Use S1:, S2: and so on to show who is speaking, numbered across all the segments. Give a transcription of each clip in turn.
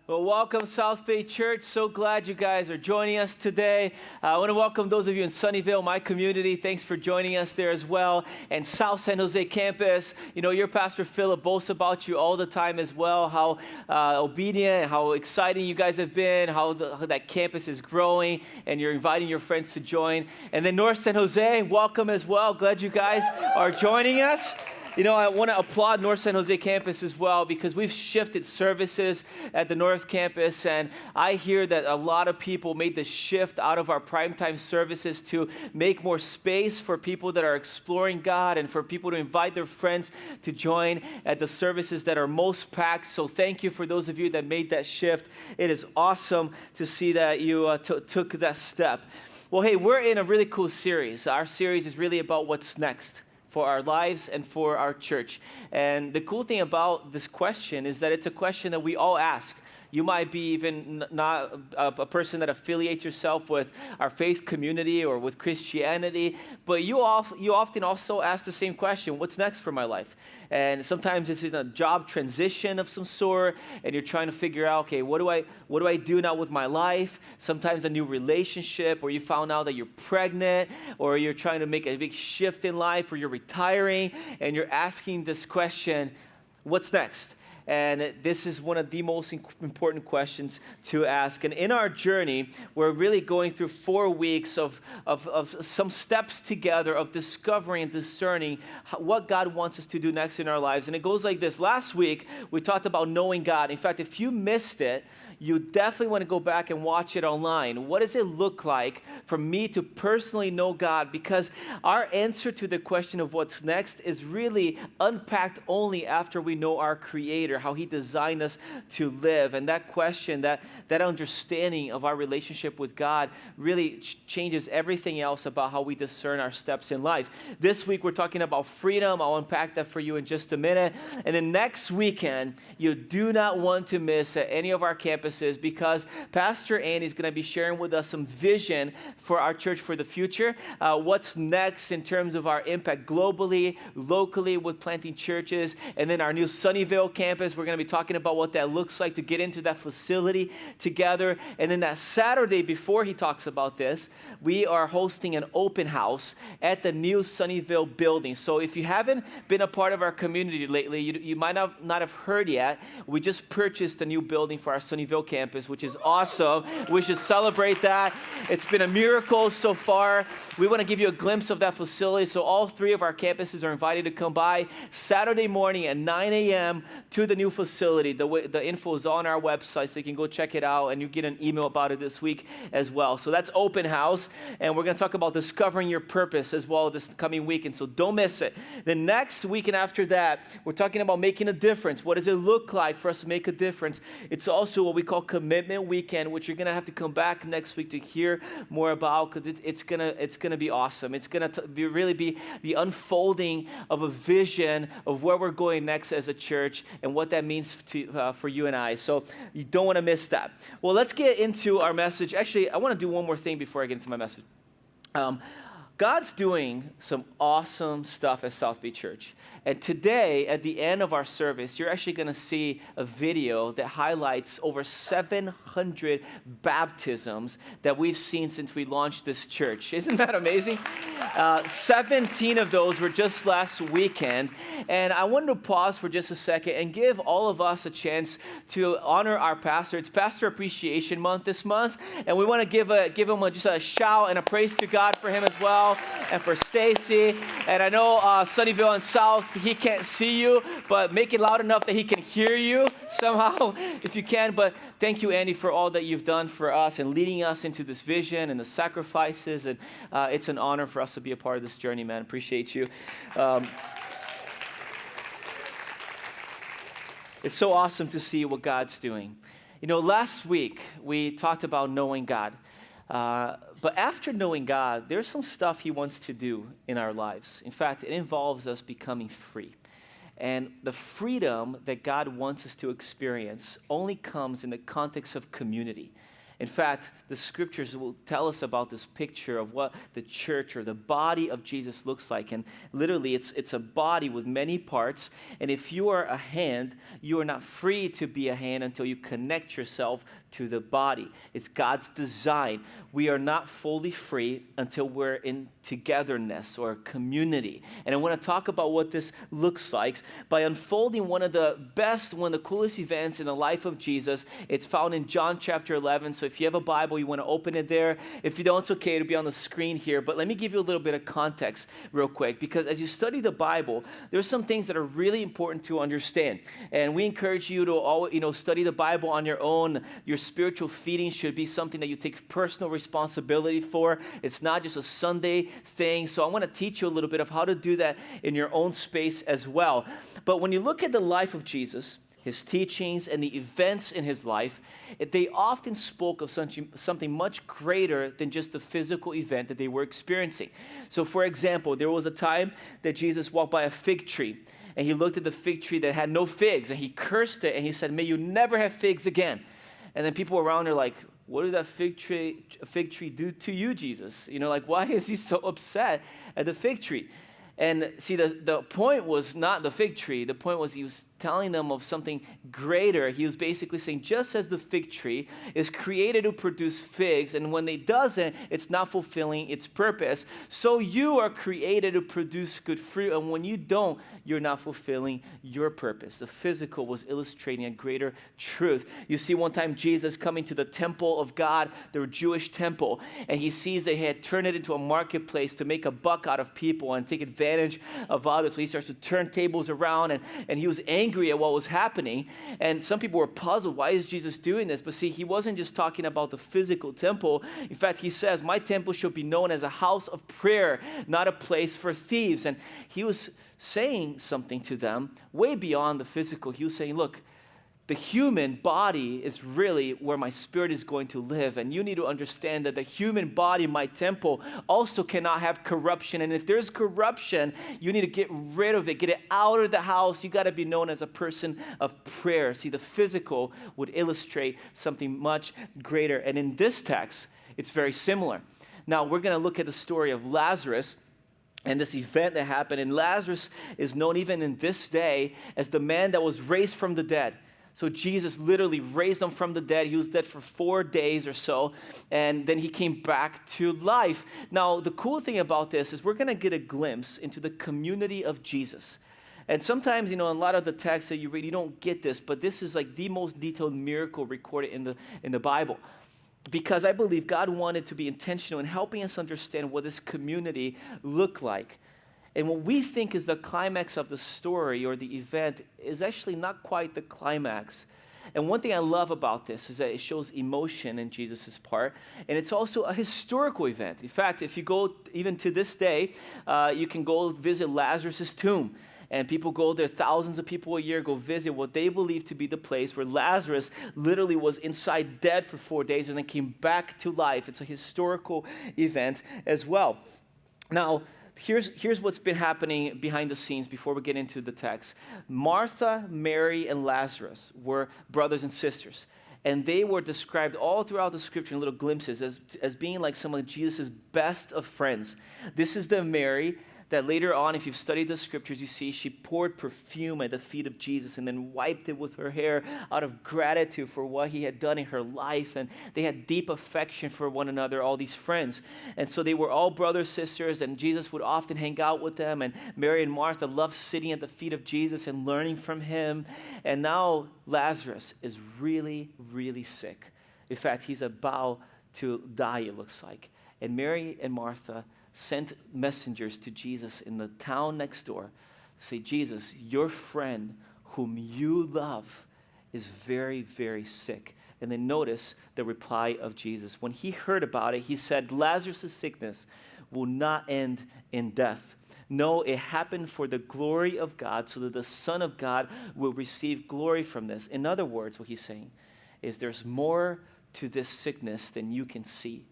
S1: Well, welcome, South Bay Church. So glad you guys are joining us today. I want to welcome those of you in Sunnyvale, my community. Thanks for joining us there as well. And South San Jose campus, you know, your pastor Philip boasts about you all the time as well, how obedient, how exciting you guys have been, how that campus is growing, and you're inviting your friends to join. And then North San Jose, welcome as well. Glad you guys are joining us. You know, I want to applaud North San Jose campus as well because we've shifted services at the North campus, and I hear that a lot of people made the shift out of our primetime services to make more space for people that are exploring God and for people to invite their friends to join at the services that are most packed. So thank you for those of you that made that shift. It is awesome to see that you took that step. Well, hey, we're in a really cool series. Our series is really about what's next for our lives and for our church. And the cool thing about this question is that it's a question that we all ask. You might be even not a person that affiliates yourself with our faith community or with Christianity, but you often also ask the same question, what's next for my life? And sometimes it's in a job transition of some sort, and you're trying to figure out, okay, what do I do now with my life? Sometimes a new relationship, or you found out that you're pregnant, or you're trying to make a big shift in life, or you're retiring, and you're asking this question, what's next? And this is one of the most important questions to ask. And in our journey, we're really going through 4 weeks of some steps together of discovering and discerning what God wants us to do next in our lives. And it goes like this. Last week, we talked about knowing God. In fact, if you missed it, you definitely want to go back and watch it online. What does it look like for me to personally know God? Because our answer to the question of what's next is really unpacked only after we know our Creator, how He designed us to live. And that question, that understanding of our relationship with God really changes everything else about how we discern our steps in life. This week, we're talking about freedom. I'll unpack that for you in just a minute. And then next weekend, you do not want to miss at any of our campuses because Pastor Andy is going to be sharing with us some vision for our church for the future. What's next in terms of our impact globally, locally with planting churches, and then our new Sunnyvale campus. We're going to be talking about what that looks like to get into that facility together. And then that Saturday before he talks about this, we are hosting an open house at the new Sunnyvale building. So if you haven't been a part of our community lately, you might not have heard yet, we just purchased a new building for our Sunnyvale campus, which is awesome. We should celebrate that. It's been a miracle so far. We want to give you a glimpse of that facility. So all 3 of our campuses are invited to come by Saturday morning at 9 a.m. to the new facility. The info is on our website, so you can go check it out, and you get an email about it this week as well. So that's open house, and we're going to talk about discovering your purpose as well this coming week, and so don't miss it. The next week and after that, we're talking about making a difference. What does it look like for us to make a difference? It's also what we call Commitment Weekend, which you're going to have to come back next week to hear more about because it's gonna be awesome. It's going to really be the unfolding of a vision of where we're going next as a church and what that means for you and I. So you don't want to miss that. Well, let's get into our message. Actually, I want to do one more thing before I get into my message. God's doing some awesome stuff at South Bay Church. And today, at the end of our service, you're actually going to see a video that highlights over 700 baptisms that we've seen since we launched this church. Isn't that amazing? 17 of those were just last weekend. And I wanted to pause for just a second and give all of us a chance to honor our pastor. It's Pastor Appreciation Month this month. And we want to give him just a shout and a praise to God for him as well. And for Stacy. And I know Sunnyvale and South, he can't see you, but make it loud enough that he can hear you somehow if you can. But thank you, Andy, for all that you've done for us and leading us into this vision and the sacrifices. And it's an honor for us to be a part of this journey, man. Appreciate you. It's so awesome to see what God's doing. You know, last week we talked about knowing God. But after knowing God, there's some stuff He wants to do in our lives. In fact, it involves us becoming free. And the freedom that God wants us to experience only comes in the context of community. In fact, the scriptures will tell us about this picture of what the church or the body of Jesus looks like. And literally, it's a body with many parts. And if you are a hand, you are not free to be a hand until you connect yourself to the body. It's God's design. We are not fully free until we're in togetherness or community. And I want to talk about what this looks like by unfolding one of the coolest events in the life of Jesus. It's found in John chapter 11. So if you have a Bible, you want to open it there. If you don't, it's okay. It'll be on the screen here. But let me give you a little bit of context real quick, because as you study the Bible, there's some things that are really important to understand. And we encourage you to always, study the Bible on your own. Your spiritual feeding should be something that you take personal responsibility for. It's not just a Sunday thing. So I want to teach you a little bit of how to do that in your own space as well. But when you look at the life of Jesus, his teachings and the events in his life, they often spoke of something much greater than just the physical event that they were experiencing. So for example, there was a time that Jesus walked by a fig tree, and he looked at the fig tree that had no figs, and he cursed it, and he said, "May you never have figs again." And then people around are like, "What did that fig tree do to you, Jesus? Why is he so upset at the fig tree?" And see, the point was not the fig tree. The point was he was telling them of something greater. He was basically saying, just as the fig tree is created to produce figs, and when it doesn't, it's not fulfilling its purpose, so you are created to produce good fruit, and when you don't, you're not fulfilling your purpose. The physical was illustrating a greater truth. You see, one time Jesus coming to the temple of God, the Jewish temple, and he sees they had turned it into a marketplace to make a buck out of people and take advantage of others. So he starts to turn tables around, and he was angry at what was happening. And some people were puzzled, why is Jesus doing this? But see, he wasn't just talking about the physical temple. In fact, he says, "My temple shall be known as a house of prayer, not a place for thieves." And he was saying something to them way beyond the physical. He was saying, look, the human body is really where my spirit is going to live. And you need to understand that the human body, my temple, also cannot have corruption. And if there's corruption, you need to get rid of it, get it out of the house. You got to be known as a person of prayer. See, the physical would illustrate something much greater. And in this text, it's very similar. Now, we're going to look at the story of Lazarus and this event that happened. And Lazarus is known even in this day as the man that was raised from the dead. So Jesus literally raised him from the dead. He was dead for 4 days or so, and then he came back to life. Now, the cool thing about this is we're going to get a glimpse into the community of Jesus. And sometimes, in a lot of the texts that you read, you don't get this, but this is like the most detailed miracle recorded in the Bible. Because I believe God wanted to be intentional in helping us understand what this community looked like. And what we think is the climax of the story or the event is actually not quite the climax. And one thing I love about this is that it shows emotion in Jesus' part, and it's also a historical event. In fact, if you go even to this day, you can go visit Lazarus' tomb. And people go there, thousands of people a year go visit what they believe to be the place where Lazarus literally was inside dead for 4 days and then came back to life. It's a historical event as well. Now, Here's what's been happening behind the scenes before we get into the text. Martha, Mary, and Lazarus were brothers and sisters. And they were described all throughout the scripture in little glimpses as being like some of Jesus' best of friends. This is the Mary that later on, if you've studied the scriptures, you see she poured perfume at the feet of Jesus and then wiped it with her hair out of gratitude for what he had done in her life. And they had deep affection for one another, all these friends. And so they were all brothers, sisters, and Jesus would often hang out with them. And Mary and Martha loved sitting at the feet of Jesus and learning from him. And now Lazarus is really, really sick. In fact, he's about to die, it looks like. And Mary and Martha sent messengers to Jesus in the town next door to say, Jesus, your friend whom you love is very, very sick. And then notice the reply of Jesus. When he heard about it, he said, Lazarus' sickness will not end in death. No, it happened for the glory of God, so that the Son of God will receive glory from this. In other words, what he's saying is there's more to this sickness than you can see.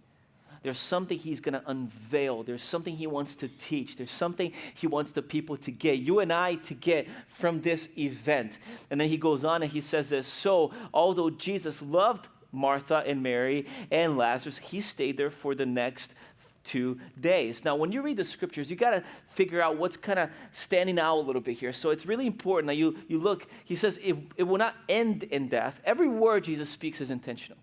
S1: There's something he's going to unveil. There's something he wants to teach. There's something he wants the people to get, you and I to get from this event. And then he goes on and he says this, so although Jesus loved Martha and Mary and Lazarus. He stayed there for the next 2 days. Now, when you read the scriptures, you got to figure out what's kind of standing out a little bit here. So it's really important that you look. He says it will not end in death. Every word Jesus speaks is intentional.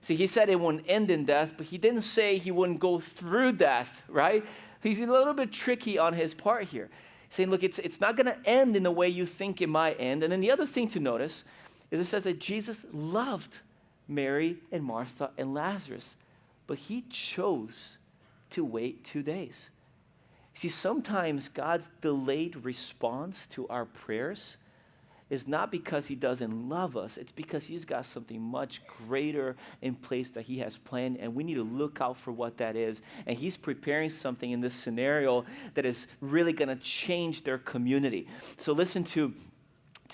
S1: See, he said it won't end in death, but he didn't say he wouldn't go through death, right? He's a little bit tricky on his part here, saying, look, it's not going to end in the way you think it might end. And then the other thing to notice is it says that Jesus loved Mary and Martha and Lazarus, but he chose to wait 2 days. See, sometimes God's delayed response to our prayers is not because he doesn't love us. It's because he's got something much greater in place that he has planned, and we need to look out for what that is. And he's preparing something in this scenario that is really going to change their community. So listen to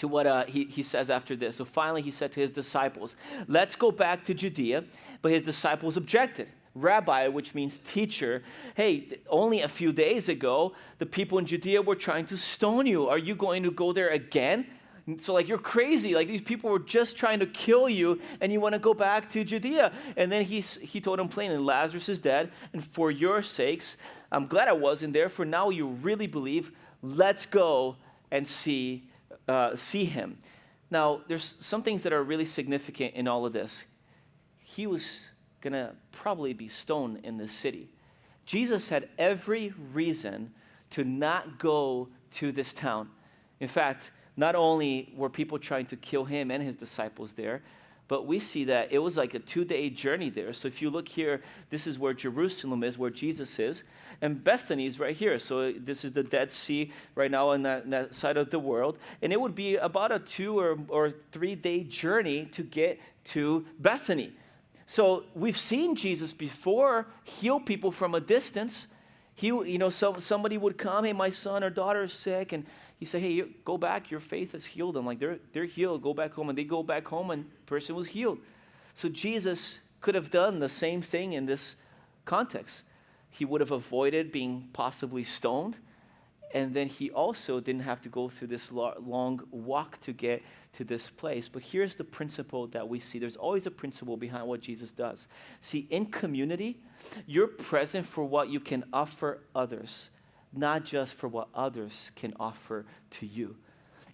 S1: what he says after this. So finally he said to his disciples, let's go back to Judea. But his disciples objected. Rabbi, which means teacher, hey, only a few days ago, the people in Judea were trying to stone you. Are you going to go there again? So like, you're crazy. Like, these people were just trying to kill you, and you want to go back to Judea. And then he told them plainly, Lazarus is dead, and for your sakes, I'm glad I wasn't there, for now you really believe. Let's go and see him. Now, there's some things that are really significant in all of this. He was going to probably be stoned in this city. Jesus had every reason to not go to this town. In fact, not only were people trying to kill him and his disciples there, but we see that it was like a 2-day journey there. So if you look here, this is where Jerusalem is, where Jesus is, and Bethany is right here. So this is the Dead Sea right now on that side of the world, and it would be about a 2 or 3-day journey to get to Bethany. So we've seen Jesus before heal people from a distance. Somebody would come, hey, my son or daughter is sick, and he said, hey, go back, your faith has healed them. Like, they're healed, go back home. And they go back home, and the person was healed. So Jesus could have done the same thing in this context. He would have avoided being possibly stoned, and then he also didn't have to go through this long walk to get to this place. But here's the principle that we see. There's always a principle behind what Jesus does. See, in community, you're present for what you can offer others, not just for what others can offer to you.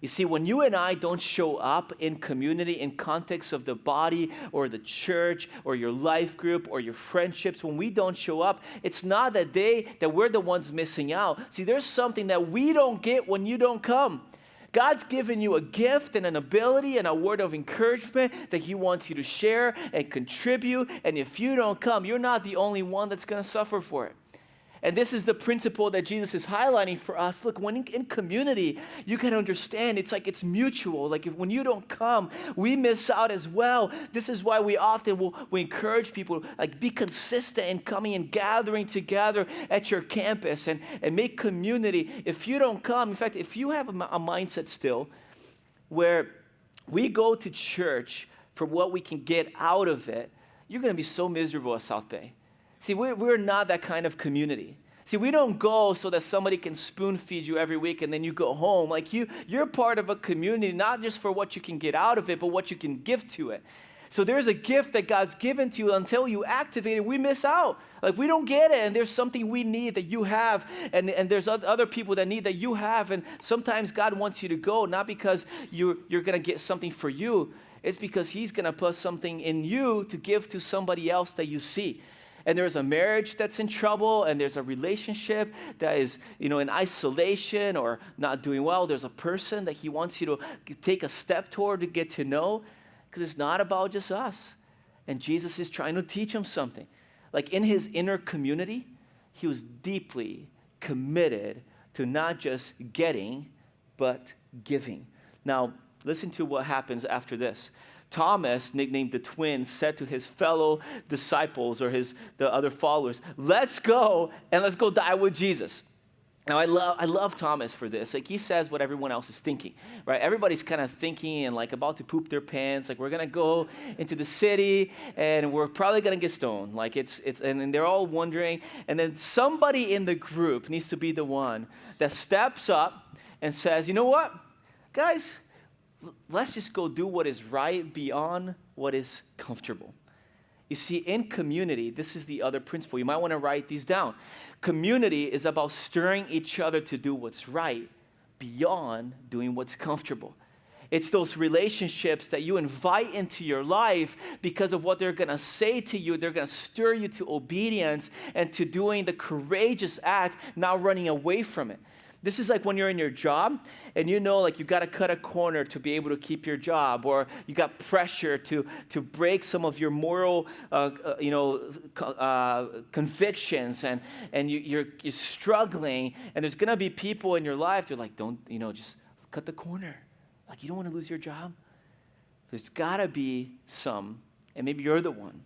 S1: You see, when you and I don't show up in community, in context of the body or the church or your life group or your friendships, when we don't show up, it's not that we're the ones missing out. See, there's something that we don't get when you don't come. God's given you a gift and an ability and a word of encouragement that he wants you to share and contribute. And if you don't come, you're not the only one that's going to suffer for it. And this is the principle that Jesus is highlighting for us. Look, when in community, you can understand it's mutual. Like, when you don't come, we miss out as well. This is why we often we encourage people, like, be consistent in coming and gathering together at your campus and make community. If you don't come, in fact, if you have a mindset still where we go to church for what we can get out of it, you're going to be so miserable at South Bay. See, we're not that kind of community. See, we don't go so that somebody can spoon feed you every week and then you go home. Like, you're part of a community, not just for what you can get out of it, but what you can give to it. So there's a gift that God's given to you. Until you activate it, we miss out. Like, we don't get it, and there's something we need that you have, and there's other people that need that you have, and sometimes God wants you to go, not because you're going to get something for you. It's because he's going to put something in you to give to somebody else that you see. And there's a marriage that's in trouble, and there's a relationship that is, in isolation or not doing well. There's a person that he wants you to take a step toward to get to know, because it's not about just us. And Jesus is trying to teach him something. Like, in his inner community, he was deeply committed to not just getting, but giving. Now, listen to what happens after this. Thomas, nicknamed the twin, said to his fellow disciples or the other followers, let's go and let's go die with Jesus. Now, I love Thomas for this. Like, he says what everyone else is thinking, right? Everybody's kind of thinking and like about to poop their pants. Like, we're going to go into the city and we're probably going to get stoned. Like, and they're all wondering. And then somebody in the group needs to be the one that steps up and says, you know what, guys? Let's just go do what is right beyond what is comfortable. You see, in community, this is the other principle. You might want to write these down. Community is about stirring each other to do what's right beyond doing what's comfortable. It's those relationships that you invite into your life because of what they're going to say to you. They're going to stir you to obedience and to doing the courageous act, not running away from it. This is like when you're in your job and you know like you got to cut a corner to be able to keep your job, or you got pressure to break some of your moral convictions, and you're struggling, and there's going to be people in your life, they're like, don't, just cut the corner. Like, you don't want to lose your job? There's got to be some, and maybe you're the one,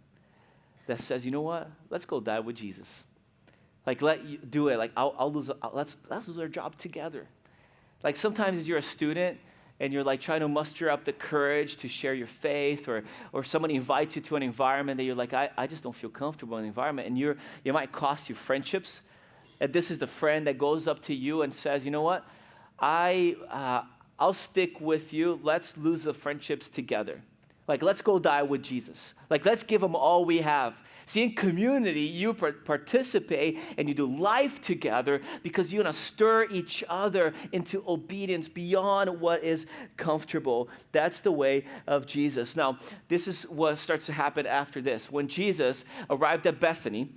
S1: that says, you know what? Let's go die with Jesus. Like, let you do it. Like, let's lose our job together. Like, sometimes you're a student, and you're like trying to muster up the courage to share your faith, or somebody invites you to an environment that you're like, I just don't feel comfortable in the environment, and it might cost you friendships. And this is the friend that goes up to you and says, you know what? I'll stick with you. Let's lose the friendships together. Like, let's go die with Jesus. Like, let's give him all we have. See, in community, you participate and you do life together because you're going to stir each other into obedience beyond what is comfortable. That's the way of Jesus. Now, this is what starts to happen after this. When Jesus arrived at Bethany,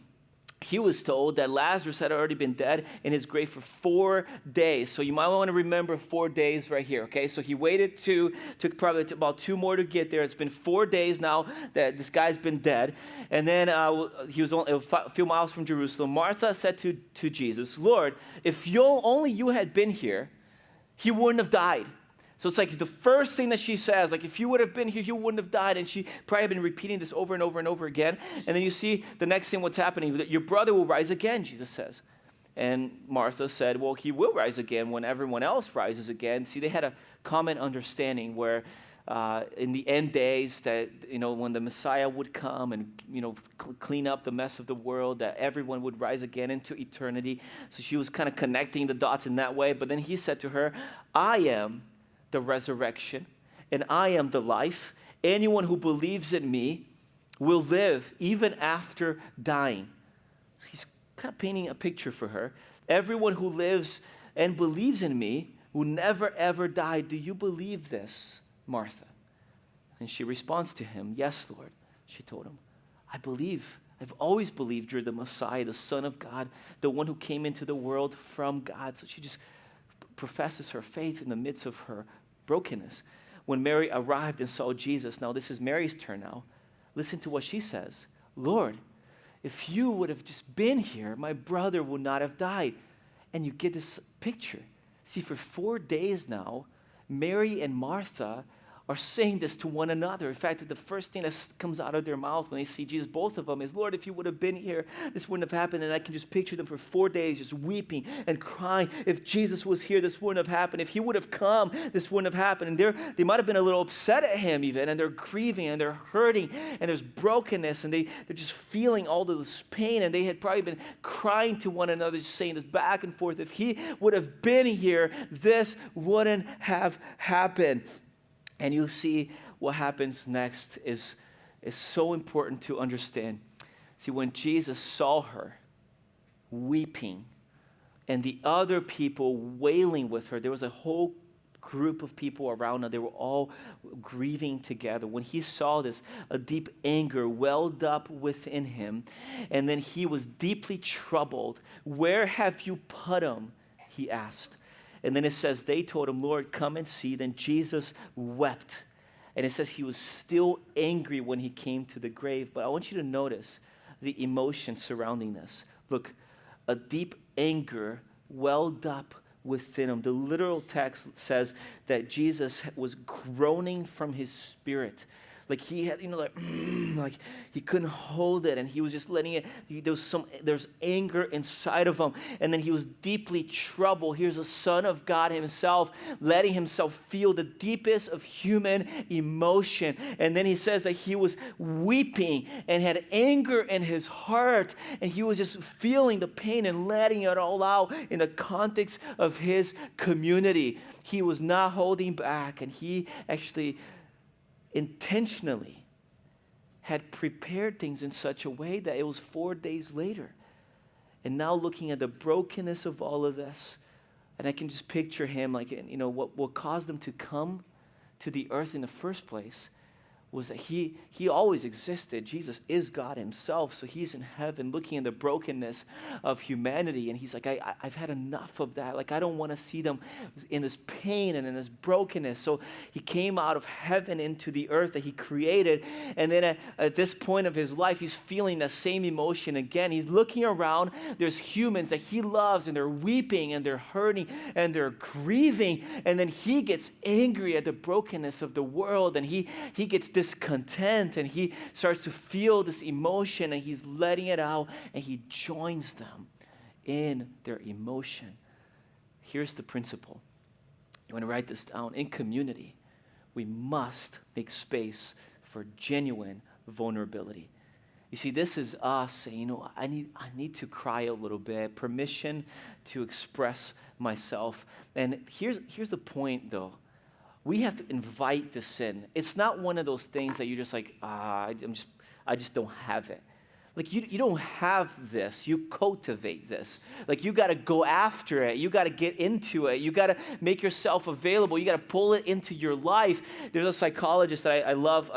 S1: he was told that Lazarus had already been dead in his grave for 4 days. So you might want to remember 4 days right here, okay? So he waited took probably about 2 more to get there. It's been 4 days now that this guy's been dead. And then he was only a few miles from Jerusalem. Martha said to Jesus, Lord, if only you had been here, he wouldn't have died. So it's like the first thing that she says, like, if you would have been here, you wouldn't have died. And she probably had been repeating this over and over and over again. And then you see the next thing what's happening, that your brother will rise again, Jesus says. And Martha said, well, he will rise again when everyone else rises again. See, they had a common understanding where in the end days that, when the Messiah would come and, clean up the mess of the world, that everyone would rise again into eternity. So she was kind of connecting the dots in that way. But then he said to her, I am the resurrection, and I am the life. Anyone who believes in me will live even after dying. So he's kind of painting a picture for her. Everyone who lives and believes in me will never ever die. Do you believe this, Martha? And she responds to him, yes, Lord. She told him, I believe. I've always believed you're the Messiah, the Son of God, the one who came into the world from God. So she just professes her faith in the midst of her brokenness. When Mary arrived and saw Jesus, now this is Mary's turn now. Listen to what she says. Lord, if you would have just been here, my brother would not have died. And you get this picture. See, for 4 days now, Mary and Martha are saying this to one another. In fact, the first thing that comes out of their mouth when they see Jesus, both of them, is, Lord, if you would have been here, this wouldn't have happened. And I can just picture them for 4 days just weeping and crying. If Jesus was here, this wouldn't have happened. If he would have come, this wouldn't have happened. And they might have been a little upset at him even, and they're grieving, and they're hurting, and there's brokenness, and they're just feeling all of this pain, and they had probably been crying to one another, just saying this back and forth. If he would have been here, this wouldn't have happened. And you see what happens next is so important to understand. See, when Jesus saw her weeping and the other people wailing with her, there was a whole group of people around her. They were all grieving together. When he saw this, a deep anger welled up within him, and then he was deeply troubled. Where have you put him? He asked. And then it says, they told him, Lord, come and see. Then Jesus wept. And it says he was still angry when he came to the grave. But I want you to notice the emotion surrounding this. Look, a deep anger welled up within him. The literal text says that Jesus was groaning from his spirit. Like he had, like he couldn't hold it, and he was just letting it. There's anger inside of him, and then he was deeply troubled. Here's the Son of God himself, letting himself feel the deepest of human emotion. And then he says that he was weeping and had anger in his heart, and he was just feeling the pain and letting it all out in the context of his community. He was not holding back, and he actually intentionally had prepared things in such a way that it was 4 days later. And now looking at the brokenness of all of this, and I can just picture him like, what caused him to come to the earth in the first place was that he always existed. Jesus is God himself, so he's in heaven looking at the brokenness of humanity, and he's like, I've had enough of that. Like, I don't want to see them in this pain and in this brokenness. So he came out of heaven into the earth that he created, and then at this point of his life, he's feeling that same emotion again. He's looking around. There's humans that he loves, and they're weeping, and they're hurting, and they're grieving, and then he gets angry at the brokenness of the world, and he gets discontent, and he starts to feel this emotion, and he's letting it out, and he joins them in their emotion. Here's the principle. You want to write this down. In community, we must make space for genuine vulnerability. You see, this is us saying, I need to cry a little bit, permission to express myself. And here's the point, though. We have to invite this in. It's not one of those things that you're just like, I just don't have it. Like, you don't have this. You cultivate this. Like, you got to go after it. You got to get into it. You got to make yourself available. You got to pull it into your life. There's a psychologist that I love.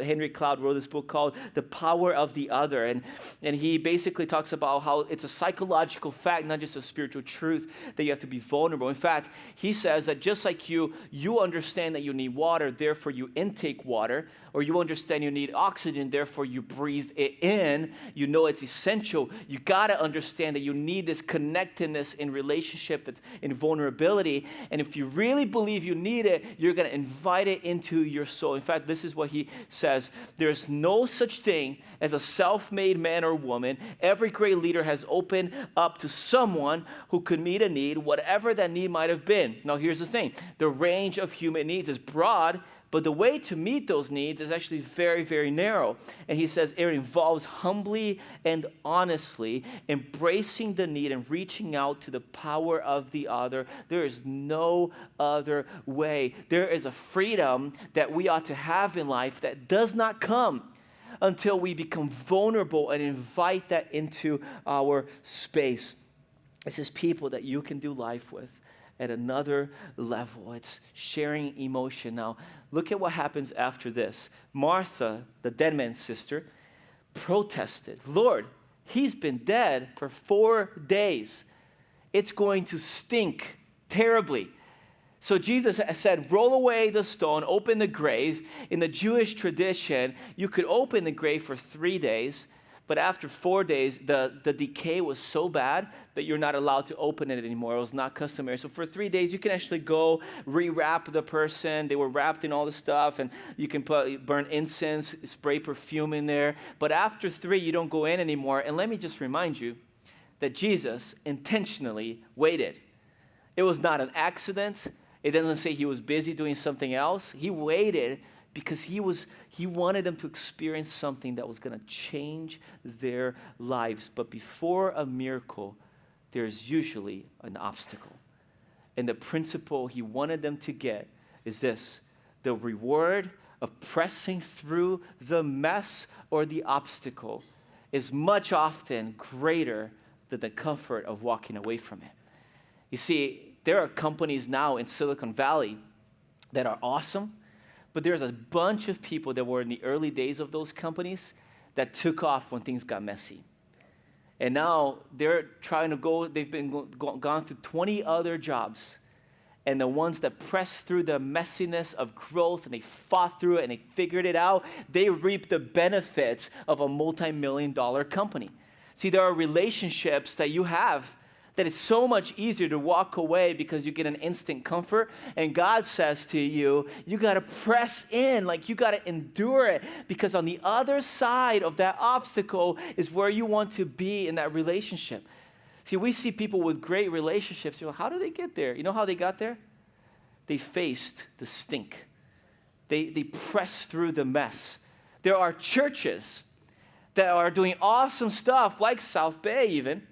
S1: Henry Cloud wrote this book called The Power of the Other. And he basically talks about how it's a psychological fact, not just a spiritual truth, that you have to be vulnerable. In fact, he says that just like you understand that you need water, therefore you intake water, or you understand you need oxygen, therefore you breathe it in. You know it's essential. You got to understand that you need this connectedness in relationship, that's in vulnerability. And if you really believe you need it, you're going to invite it into your soul. In fact, this is what he says. There's no such thing as a self-made man or woman. Every great leader has opened up to someone who could meet a need, whatever that need might have been. Now, here's the thing. The range of human needs is broad, but the way to meet those needs is actually very, very narrow. And he says it involves humbly and honestly embracing the need and reaching out to the power of the other. There is no other way. There is a freedom that we ought to have in life that does not come until we become vulnerable and invite that into our space. This is people that you can do life with at another level. It's sharing emotion. Now, look at what happens after this. Martha, the dead man's sister, protested, Lord, he's been dead for 4 days. It's going to stink terribly. So Jesus said, roll away the stone, open the grave. In the Jewish tradition, you could open the grave for 3 days, but after 4 days, the decay was so bad that you're not allowed to open it anymore. It was not customary. So for 3 days, you can actually go rewrap the person. They were wrapped in all the stuff, and you can burn incense, spray perfume in there. But after 3, you don't go in anymore. And let me just remind you that Jesus intentionally waited. It was not an accident. It doesn't say he was busy doing something else. He waited because he wanted them to experience something that was going to change their lives. But before a miracle, there's usually an obstacle. And the principle he wanted them to get is this: the reward of pressing through the mess or the obstacle is much often greater than the comfort of walking away from it. You see, there are companies now in Silicon Valley that are awesome, but there's a bunch of people that were in the early days of those companies that took off when things got messy. And now they're trying to go, they've been gone through 20 other jobs. And the ones that pressed through the messiness of growth and they fought through it and they figured it out, they reap the benefits of a multi-million-dollar company. See, there are relationships that you have that it's so much easier to walk away because you get an instant comfort. And God says to you, you got to press in, like you got to endure it, because on the other side of that obstacle is where you want to be in that relationship. See, we see people with great relationships. You know, how do they get there? You know how they got there? They faced the stink. They pressed through the mess. There are churches that are doing awesome stuff, like South Bay even,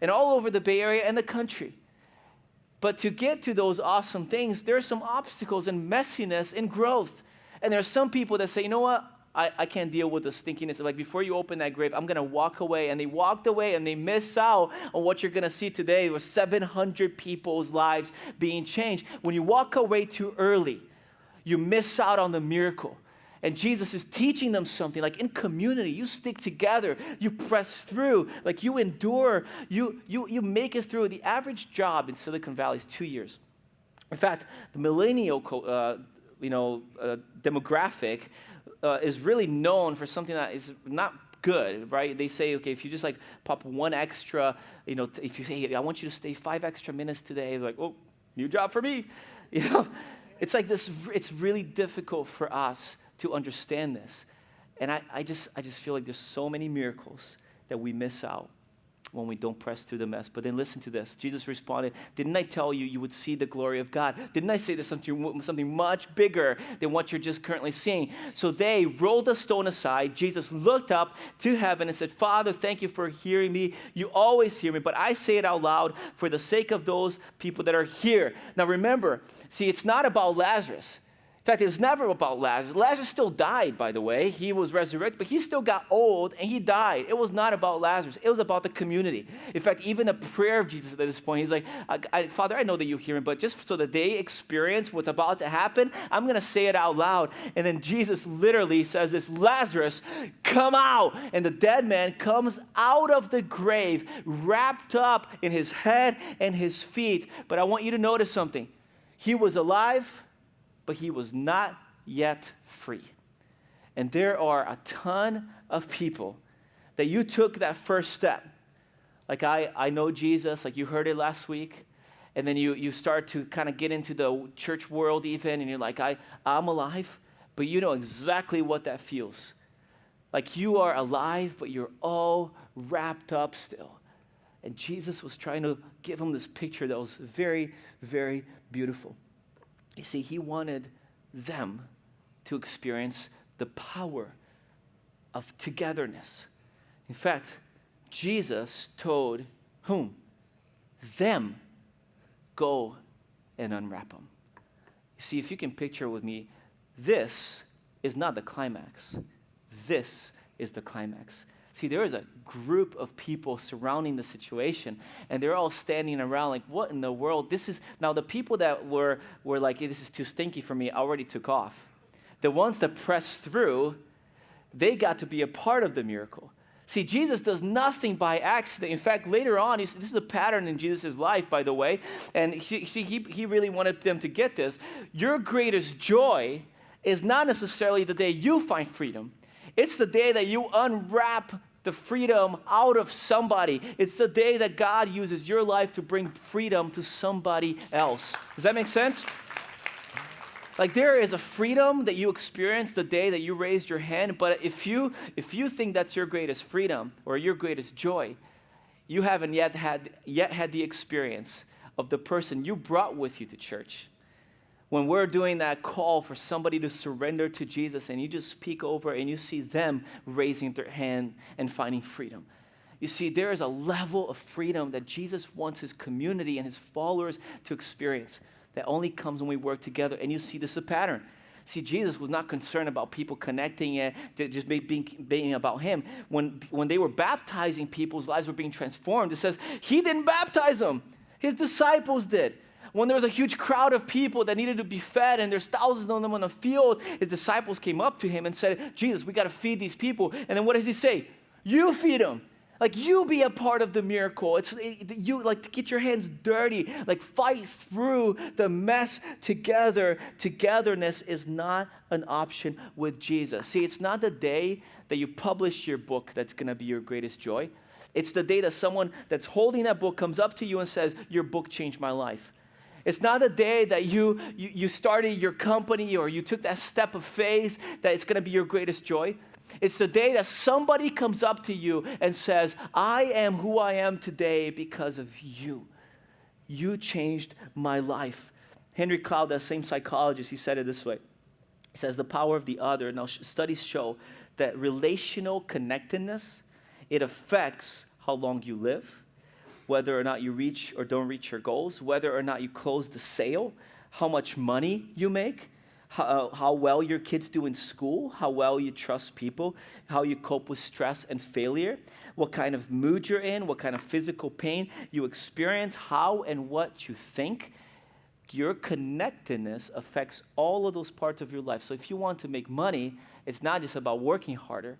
S1: and all over the Bay Area and the country. But to get to those awesome things, there are some obstacles and messiness and growth. And there are some people that say, you know what? I can't deal with the stinkiness. Like, before you open that grave, I'm going to walk away. And they walked away, and they miss out on what you're going to see today. There were 700 people's lives being changed. When you walk away too early, you miss out on the miracle. And Jesus is teaching them something. Like, in community, you stick together, you press through, like you endure, you make it through. The average job in Silicon Valley is 2 years. In fact, the millennial demographic is really known for something that is not good, right? They say, okay, if you just like pop one extra, if you say, hey, I want you to stay 5 extra minutes today, they're like, oh, new job for me. It's like this, it's really difficult for us to understand this. And I just feel like there's so many miracles that we miss out when we don't press through the mess. But then listen to this. Jesus responded, didn't I tell you would see the glory of God? Didn't I say there's something much bigger than what you're just currently seeing? So they rolled the stone aside. Jesus looked up to heaven and said, Father, thank you for hearing me. You always hear me, but I say it out loud for the sake of those people that are here. Now remember, see, it's not about Lazarus. In fact, it was never about Lazarus. Lazarus still died, by the way. He was resurrected, but he still got old, and he died. It was not about Lazarus. It was about the community. In fact, even the prayer of Jesus at this point, he's like, Father, I know that you hear me, but just so that they experience what's about to happen, I'm going to say it out loud. And then Jesus literally says this, Lazarus, come out. And the dead man comes out of the grave, wrapped up in his head and his feet. But I want you to notice something. He was alive, but he was not yet free. And there are a ton of people that you took that first step. Like, I know Jesus, like you heard it last week, and then you start to kind of get into the church world even, and you're like, I'm alive, but you know exactly what that feels. Like, you are alive, but you're all wrapped up still. And Jesus was trying to give him this picture that was very, very beautiful. You see, he wanted them to experience the power of togetherness. In fact, Jesus told whom? Them, go and unwrap them. You see, if you can picture with me, this is not the climax. This is the climax. See, there is a group of people surrounding the situation, and they're all standing around like, what in the world? Now the people that were like, hey, this is too stinky for me, already took off. The ones that pressed through, they got to be a part of the miracle. See, Jesus does nothing by accident. In fact, later on, this is a pattern in Jesus' life, by the way, and he really wanted them to get this. Your greatest joy is not necessarily the day you find freedom. It's the day that you unwrap the freedom out of somebody. It's the day that God uses your life to bring freedom to somebody else. Does that make sense? Like, there is a freedom that you experience the day that you raised your hand, but if you think that's your greatest freedom or your greatest joy, you haven't yet had the experience of the person you brought with you to church. When we're doing that call for somebody to surrender to Jesus, and you just peek over and you see them raising their hand and finding freedom. You see, there is a level of freedom that Jesus wants his community and his followers to experience that only comes when we work together. And you see this a pattern. See, Jesus was not concerned about people connecting and just being about him. When they were baptizing, people's lives were being transformed. It says he didn't baptize them. His disciples did. When there was a huge crowd of people that needed to be fed, and there's thousands of them on the field, his disciples came up to him and said, Jesus, we got to feed these people. And then what does he say? You feed them. Like, you be a part of the miracle. You like get your hands dirty. Like, fight through the mess together. Togetherness is not an option with Jesus. See, it's not the day that you publish your book that's going to be your greatest joy. It's the day that someone that's holding that book comes up to you and says, your book changed my life. It's not the day that you started your company or you took that step of faith that it's going to be your greatest joy. It's the day that somebody comes up to you and says, I am who I am today because of you. You changed my life. Henry Cloud, that same psychologist, he said it this way. He says, the power of the other. Now, studies show that relational connectedness, it affects how long you live, whether or not you reach or don't reach your goals, whether or not you close the sale, how much money you make, how well your kids do in school, how well you trust people, how you cope with stress and failure, what kind of mood you're in, what kind of physical pain you experience, how and what you think. Your connectedness affects all of those parts of your life. So if you want to make money, it's not just about working harder.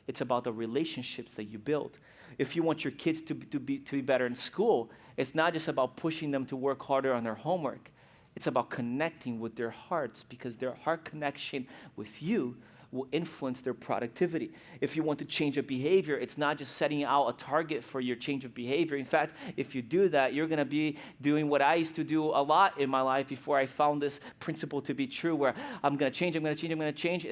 S1: It's about the relationships that you build. If you want your kids to be better in school, it's not just about pushing them to work harder on their homework. It's about connecting with their hearts, because their heart connection with you will influence their productivity. If you want to change a behavior, it's not just setting out a target for your change of behavior. In fact, if you do that, you're going to be doing what I used to do a lot in my life before I found this principle to be true, where I'm going to change, and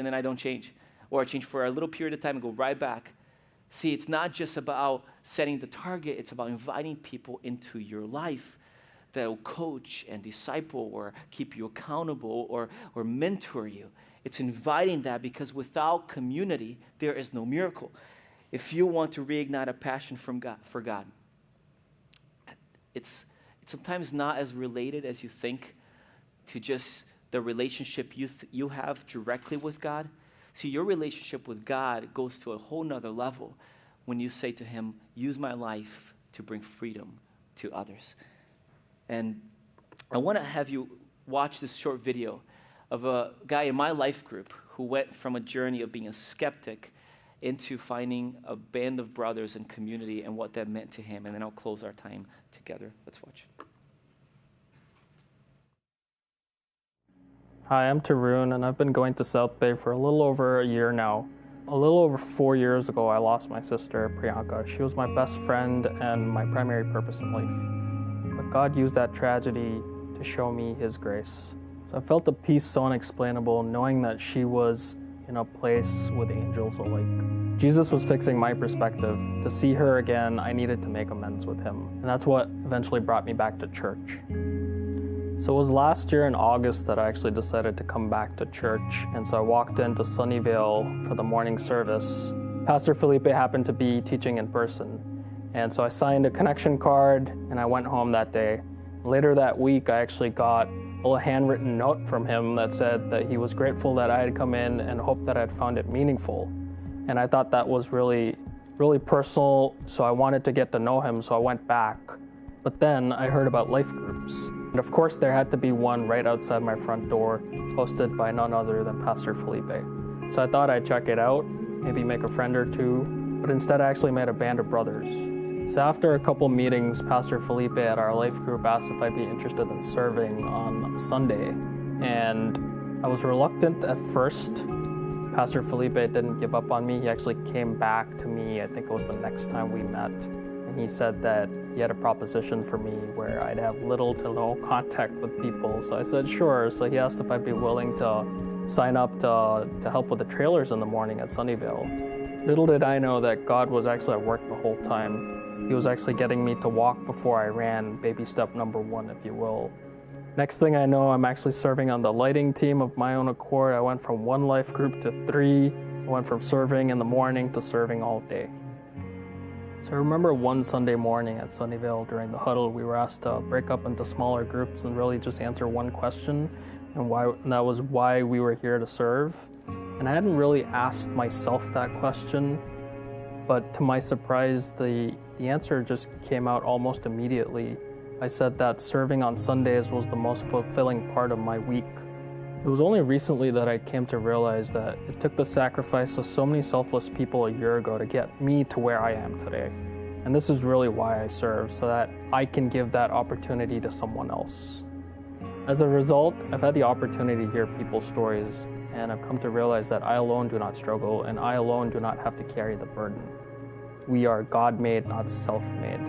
S1: then I don't change. Or I change for a little period of time and go right back. See, it's not just about setting the target, it's about inviting people into your life that will coach and disciple or keep you accountable or mentor you. It's inviting that, because without community, there is no miracle. If you want to reignite a passion for God, it's sometimes not as related as you think to just the relationship you have directly with God. See, your relationship with God goes to a whole nother level when you say to him, use my life to bring freedom to others. And I want to have you watch this short video of a guy in my life group who went from a journey of being a skeptic into finding a band of brothers and community and what that meant to him. And then I'll close our time together. Let's watch.
S2: Hi, I'm Tarun, and I've been going to South Bay for a little over a year now. A little over 4 years ago, I lost my sister, Priyanka. She was my best friend and my primary purpose in life. But God used that tragedy to show me his grace. So I felt a peace so unexplainable, knowing that she was in a place with angels alike. Jesus was fixing my perspective. To see her again, I needed to make amends with him. And that's what eventually brought me back to church. So it was last year in August that I actually decided to come back to church. And so I walked into Sunnyvale for the morning service. Pastor Filipe happened to be teaching in person. And so I signed a connection card and I went home that day. Later that week, I actually got a little handwritten note from him that said that he was grateful that I had come in and hoped that I'd found it meaningful. And I thought that was really, really personal, so I wanted to get to know him, so I went back. But then I heard about life groups. And of course, there had to be one right outside my front door, hosted by none other than Pastor Filipe. So I thought I'd check it out, maybe make a friend or two, but instead I actually met a band of brothers. So after a couple meetings, Pastor Filipe at our life group asked if I'd be interested in serving on Sunday. And I was reluctant at first. Pastor Filipe didn't give up on me. He actually came back to me, I think it was the next time we met. And he said that he had a proposition for me where I'd have little to no contact with people. So I said, sure. So he asked if I'd be willing to sign up to help with the trailers in the morning at Sunnyvale. Little did I know that God was actually at work the whole time. He was actually getting me to walk before I ran, baby step number 1, if you will. Next thing I know, I'm actually serving on the lighting team of my own accord. I went from 1 life group to 3. I went from serving in the morning to serving all day. So I remember one Sunday morning at Sunnyvale during the huddle, we were asked to break up into smaller groups and really just answer one question, and that was why we were here to serve. And I hadn't really asked myself that question, but to my surprise, the answer just came out almost immediately. I said that serving on Sundays was the most fulfilling part of my week. It was only recently that I came to realize that it took the sacrifice of so many selfless people a year ago to get me to where I am today. And this is really why I serve, so that I can give that opportunity to someone else. As a result, I've had the opportunity to hear people's stories, and I've come to realize that I alone do not struggle, and I alone do not have to carry the burden. We are God-made, not self-made.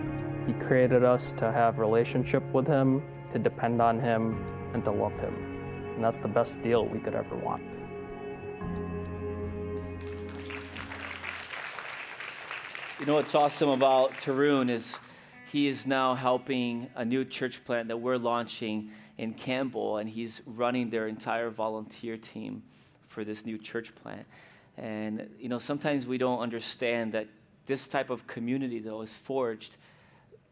S2: He created us to have relationship with him, to depend on him, and to love him. And that's the best deal we could ever want.
S1: You know what's awesome about Tarun is he is now helping a new church plant that we're launching in Campbell, and he's running their entire volunteer team for this new church plant. And you know, sometimes we don't understand that this type of community, though, is forged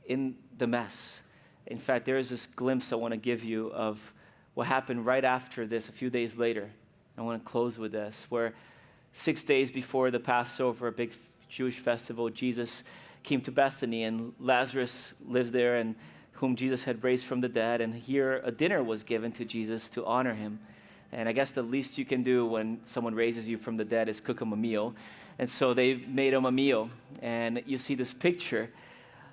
S1: in the mess. In fact, there is this glimpse I want to give you of what happened right after this, a few days later. I want to close with this, where 6 days before the Passover, a big Jewish festival, Jesus came to Bethany, and Lazarus lived there, and whom Jesus had raised from the dead. And here a dinner was given to Jesus to honor him. And I guess the least you can do when someone raises you from the dead is cook him a meal. And so they made him a meal. And you see this picture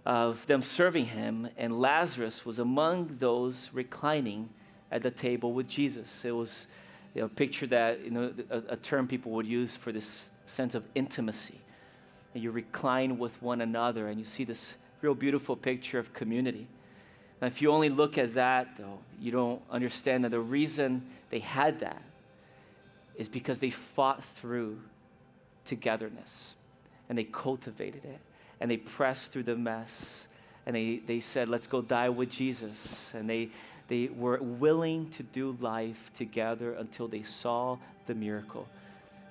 S1: of them serving him, and Lazarus was among those reclining at the table with Jesus. It was a picture that, a term people would use for this sense of intimacy. And you recline with one another, and you see this real beautiful picture of community. Now, if you only look at that, though, you don't understand that the reason they had that is because they fought through togetherness, and they cultivated it, and they pressed through the mess, and they said, let's go die with Jesus. And they were willing to do life together until they saw the miracle.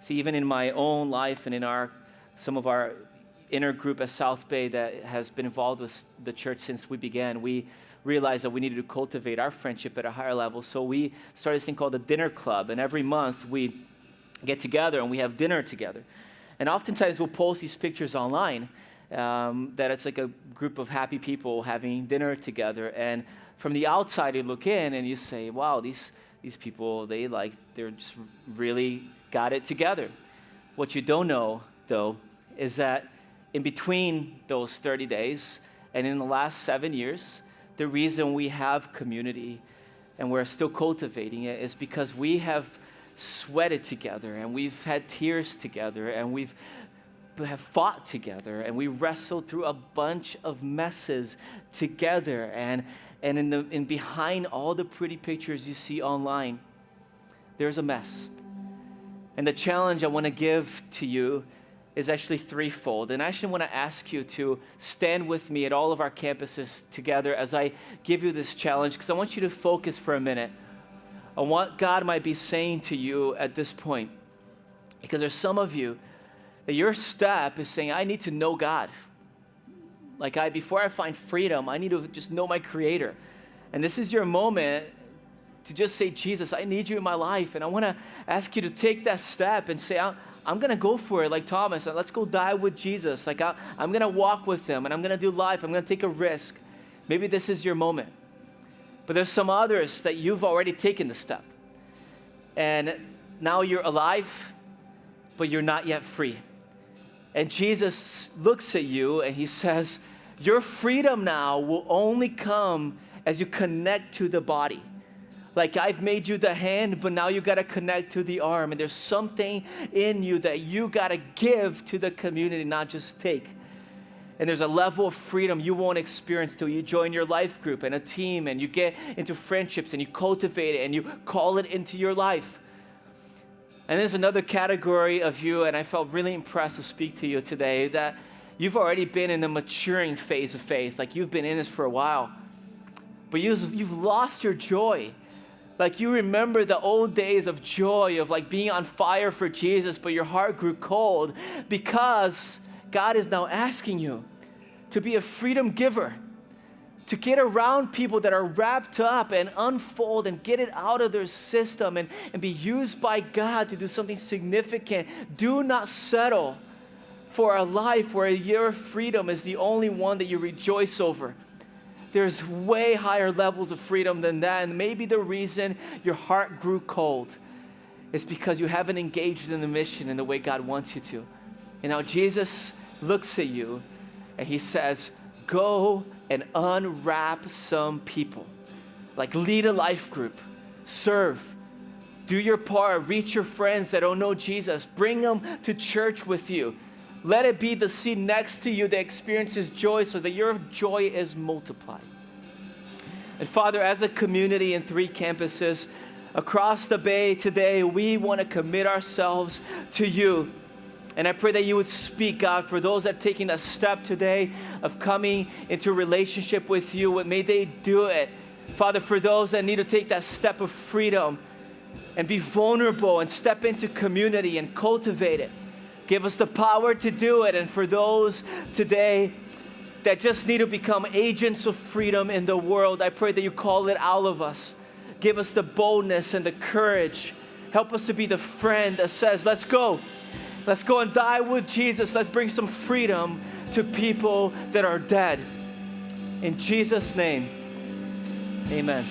S1: See, even in my own life and in some of our inner group at South Bay that has been involved with the church since we began, we realized that we needed to cultivate our friendship at a higher level. So we started this thing called the Dinner Club. And every month we get together and we have dinner together. And oftentimes we'll post these pictures online that it's like a group of happy people having dinner together. And from the outside, you look in and you say, wow, these people, they're just really got it together. What you don't know, though, is that in between those 30 days and in the last 7 years, the reason we have community and we're still cultivating it is because we have sweated together, and we've had tears together, and we have fought together, and we wrestled through a bunch of messes together. And in behind all the pretty pictures you see online, there's a mess. And the challenge I want to give to you is actually threefold. And I actually want to ask you to stand with me at all of our campuses together as I give you this challenge, because I want you to focus for a minute on what God might be saying to you at this point. Because there's some of you that your step is saying, I need to know God. Before I find freedom, I need to just know my Creator. And this is your moment to just say, Jesus, I need you in my life. And I want to ask you to take that step and say, I'm going to go for it like Thomas. Let's go die with Jesus. I'm going to walk with him, and I'm going to do life. I'm going to take a risk. Maybe this is your moment. But there's some others that you've already taken the step. And now you're alive, but you're not yet free. And Jesus looks at you and he says, your freedom now will only come as you connect to the body. I've made you the hand, but now you got to connect to the arm. And there's something in you that you got to give to the community, not just take. And there's a level of freedom you won't experience till you join your life group and a team, and you get into friendships and you cultivate it and you call it into your life. And there's another category of you, and I felt really impressed to speak to you today, that you've already been in the maturing phase of faith. You've been in this for a while, but you've lost your joy. You remember the old days of joy, of being on fire for Jesus, but your heart grew cold because God is now asking you to be a freedom giver, to get around people that are wrapped up and unfold and get it out of their system and be used by God to do something significant. Do not settle for a life where your freedom is the only one that you rejoice over. There's way higher levels of freedom than that, and maybe the reason your heart grew cold is because you haven't engaged in the mission in the way God wants you to. And now Jesus looks at you and he says, go and unwrap some people. Lead a life group, serve, do your part, reach your friends that don't know Jesus, bring them to church with you. Let it be the seat next to you that experiences joy so that your joy is multiplied. And Father, as a community in 3 campuses across the Bay today, we want to commit ourselves to you. And I pray that you would speak, God, for those that are taking that step today of coming into a relationship with you. May they do it. Father, for those that need to take that step of freedom and be vulnerable and step into community and cultivate it, give us the power to do it. And for those today that just need to become agents of freedom in the world, I pray that you call it all of us. give us the boldness and the courage. Help us to be the friend that says, let's go. Let's go and die with Jesus. Let's bring some freedom to people that are dead. In Jesus' name, amen.